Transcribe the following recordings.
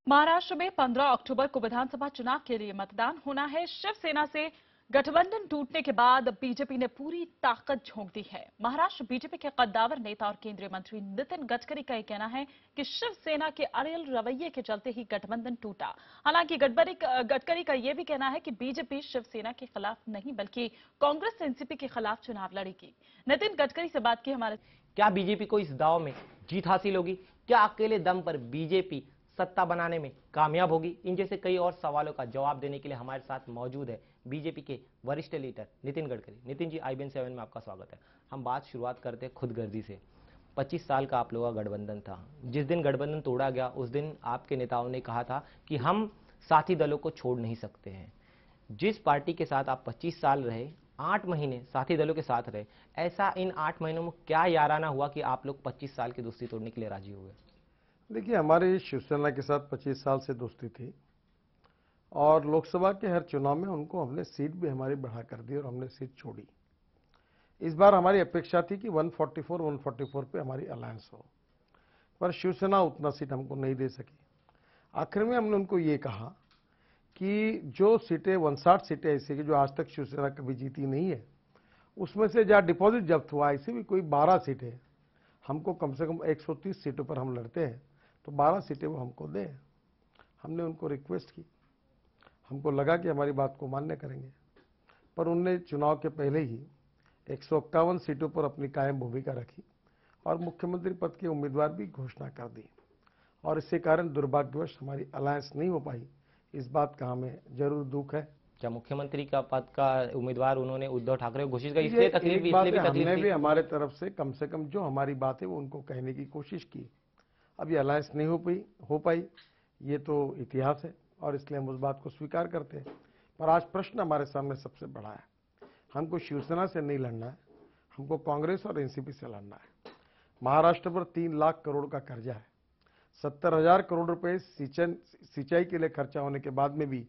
महाराष्ट्र में 15 अक्टूबर को विधानसभा चुनाव के लिए मतदान होना है। शिवसेना से गठबंधन टूटने के बाद बीजेपी ने पूरी ताकत झोंक दी है। महाराष्ट्र बीजेपी के कद्दावर नेता और केंद्रीय मंत्री नितिन गडकरी का यह कहना है कि शिवसेना के अड़ियल रवैये के चलते ही गठबंधन टूटा। हालांकि गडकरी का यह भी कहना है कि बीजेपी शिवसेना के खिलाफ नहीं बल्कि कांग्रेस एनसीपी के खिलाफ चुनाव लड़ेगी। नितिन गडकरी से बात की हमारे। क्या बीजेपी को इस दांव में जीत हासिल होगी? क्या अकेले दम पर बीजेपी सत्ता बनाने में कामयाब होगी? इन जैसे कई और सवालों का जवाब देने के लिए हमारे साथ मौजूद है बीजेपी के वरिष्ठ लीडर नितिन गडकरी। नितिन जी, IBN 7 में आपका स्वागत है। हम बात शुरुआत करते हैं खुदगर्जी से। 25 साल का आप लोगों का गठबंधन था। जिस दिन गठबंधन तोड़ा गया उस दिन आपके नेताओं ने कहा था कि हम साथी दलों को छोड़ नहीं सकते हैं। जिस पार्टी के साथ आप 25 साल रहे, 8 महीने साथी दलों के साथ रहे, ऐसा इन 8 महीनों में क्या याराना हुआ कि आप लोग 25 साल की दोस्ती तोड़ने के लिए राजी हुए? देखिए, हमारी शिवसेना के साथ 25 साल से दोस्ती थी और लोकसभा के हर चुनाव में उनको हमने सीट भी हमारी बढ़ा कर दी और हमने सीट छोड़ी। इस बार हमारी अपेक्षा थी कि 144 पे हमारी अलायंस हो, पर शिवसेना उतना सीट हमको नहीं दे सकी। आखिर में हमने उनको ये कहा कि जो सीटें 59 सीटें ऐसी कि जो आज तक शिवसेना कभी जीती नहीं है, उसमें से जहाँ डिपॉजिट जब्त हुआ ऐसी भी कोई 12 सीटें, हमको कम से कम 130 सीटों पर हम लड़ते हैं, तो 12 सीटें वो हमको दें। हमने उनको रिक्वेस्ट की, हमको लगा कि हमारी बात को मान्य करेंगे, पर उनने चुनाव के पहले ही 151 सीटों पर अपनी कायम भूमिका रखी और मुख्यमंत्री पद के उम्मीदवार भी घोषणा कर दी और इसके कारण दुर्भाग्यवश हमारी अलायंस नहीं हो पाई। इस बात का हमें जरूर दुख है। क्या मुख्यमंत्री का पद का उम्मीदवार उन्होंने उद्धव ठाकरे को घोषित किया? इसलिए तकलीफ, इसलिए भी तकलीफ हमने थी। भी हमारे तरफ से कम जो हमारी बात है वो उनको कहने की कोशिश की। अब ये अलायंस नहीं हो पाई, ये तो इतिहास है और इसलिए हम उस बात को स्वीकार करते हैं। पर आज प्रश्न हमारे सामने सबसे बड़ा है, हमको शिवसेना से नहीं लड़ना है, हमको कांग्रेस और एनसीपी से लड़ना है। महाराष्ट्र पर 3 लाख करोड़ का कर्जा है, 70,000 करोड़ रुपए सिंचाई के लिए खर्चा होने के बाद में भी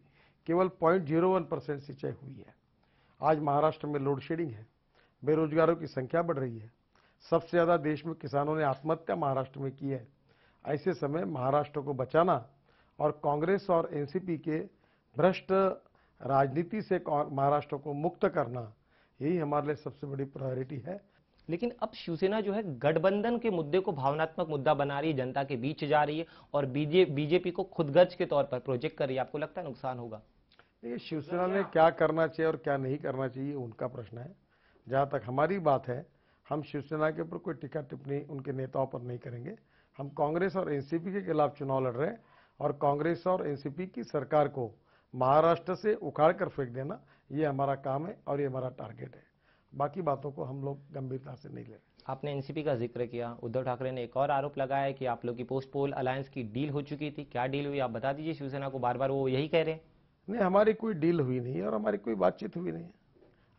केवल 0.01% सिंचाई हुई है। आज महाराष्ट्र में लोड शेडिंग है, बेरोजगारों की संख्या बढ़ रही है, सबसे ज्यादा देश में किसानों ने आत्महत्या महाराष्ट्र में की है। ऐसे समय महाराष्ट्र को बचाना और कांग्रेस और एनसीपी के भ्रष्ट राजनीति से महाराष्ट्र को मुक्त करना, यही हमारे लिए सबसे बड़ी प्रायोरिटी है। लेकिन अब शिवसेना जो है गठबंधन के मुद्दे को भावनात्मक मुद्दा बना रही है, जनता के बीच जा रही है और बीजेपी को खुदगर्ज के तौर पर प्रोजेक्ट कर रही है। आपको लगता है नुकसान होगा? ये शिवसेना ने क्या करना चाहिए और क्या नहीं करना चाहिए उनका प्रश्न है। जहां तक हमारी बात है, हम शिवसेना के ऊपर कोई टिक्का टिप्पणी उनके नेताओं पर नहीं करेंगे। हम कांग्रेस और एनसीपी के खिलाफ चुनाव लड़ रहे हैं और कांग्रेस और एनसीपी की सरकार को महाराष्ट्र से उखाड़ कर फेंक देना, ये हमारा काम है और ये हमारा टारगेट है। बाकी बातों को हम लोग गंभीरता से नहीं ले रहे। आपने एनसीपी का जिक्र किया, उद्धव ठाकरे ने एक और आरोप लगाया है कि आप लोग की पोस्ट पोल अलायंस की डील हो चुकी थी। क्या डील हुई, आप बता दीजिए शिवसेना को। बार बार वो यही कह रहे हैं। नहीं, हमारी कोई डील हुई नहीं है और हमारी कोई बातचीत हुई नहीं है।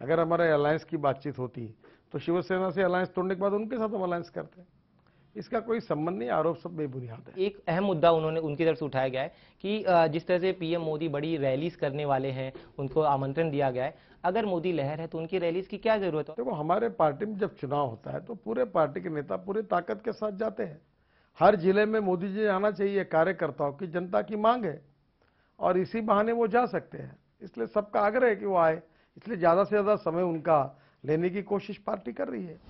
अगर हमारे अलायंस की बातचीत होती तो शिवसेना से अलायंस तोड़ने के बाद उनके साथ हम अलायंस करते हैं। इसका कोई संबंध नहीं, आरोप सब बेबुनियाद है। एक अहम मुद्दा उन्होंने उनकी तरफ से उठाया गया है कि जिस तरह से पीएम मोदी बड़ी रैलीज करने वाले हैं, उनको आमंत्रण दिया गया है। अगर मोदी लहर है तो उनकी रैलीज की क्या जरूरत है? देखो, हमारे पार्टी में जब चुनाव होता है तो पूरे पार्टी के नेता पूरे ताकत के साथ जाते हैं। हर जिले में मोदी जी आना चाहिए, कार्यकर्ताओं की, जनता की मांग है और इसी बहाने वो जा सकते हैं। इसलिए सबका आग्रह है कि वो आए, इसलिए ज्यादा से ज्यादा समय उनका लेने की कोशिश पार्टी कर रही है।